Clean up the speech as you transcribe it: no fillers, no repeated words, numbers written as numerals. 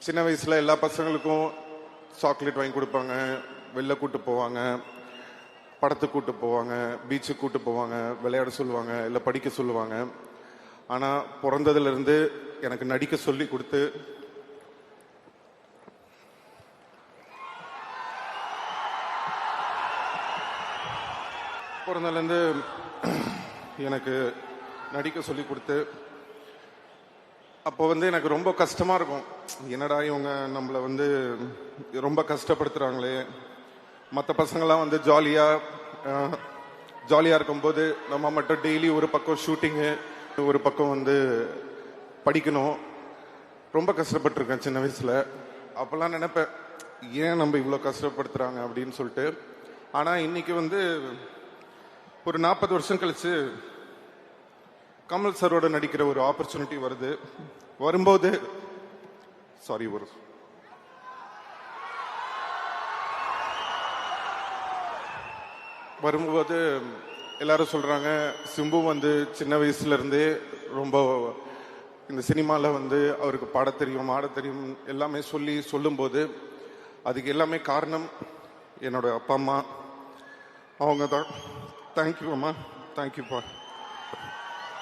சின்ன வயசில் எல்லா பசங்களுக்கும் சாக்லேட் வாங்கி கொடுப்பாங்க, வெளில கூட்டு போவாங்க, படத்துக்கு கூட்டு போவாங்க, பீச்சுக்கு கூட்டு போவாங்க, விளையாட சொல்லுவாங்க, இல்லை படிக்க சொல்லுவாங்க. ஆனால் பிறந்ததுலேருந்து எனக்கு நடிக்க சொல்லி கொடுத்து பிறந்ததுலேருந்து எனக்கு நடிக்க சொல்லி கொடுத்து அப்போ எனக்கு ரொம்ப கஷ்டமாக இருக்கும். என்னடா இவங்க நம்மளை ரொம்ப கஷ்டப்படுத்துகிறாங்களே. மற்ற பசங்களாம் ஜாலியாக இருக்கும்போது நம்ம மட்டும் டெய்லி ஒரு பக்கம் ஷூட்டிங்கு, ஒரு பக்கம் படிக்கணும். ரொம்ப கஷ்டப்பட்டுருக்கேன் சின்ன வயசில். அப்போல்லாம் நினைப்பேன், ஏன் நம்ம இவ்வளோ கஷ்டப்படுத்துகிறாங்க அப்படின்னு சொல்லிட்டு. ஆனால் இன்னைக்கு ஒரு 40 வருஷம் கழிச்சு கமல் சரோட நடிக்கிற ஒரு ஆப்பர்ச்சுனிட்டி வரும்போது எல்லாரும் சொல்றாங்க, சிம்பு சின்ன வயசுல இருந்தே ரொம்ப இந்த சினிமால அவருக்கு பாட தெரியும், ஆட தெரியும் எல்லாமே சொல்லும்போது அதுக்கு எல்லாமே காரணம் என்னோட அப்பா அம்மா. அவங்க தான். தேங்க்யூ அம்மா, தேங்க்யூப்பா.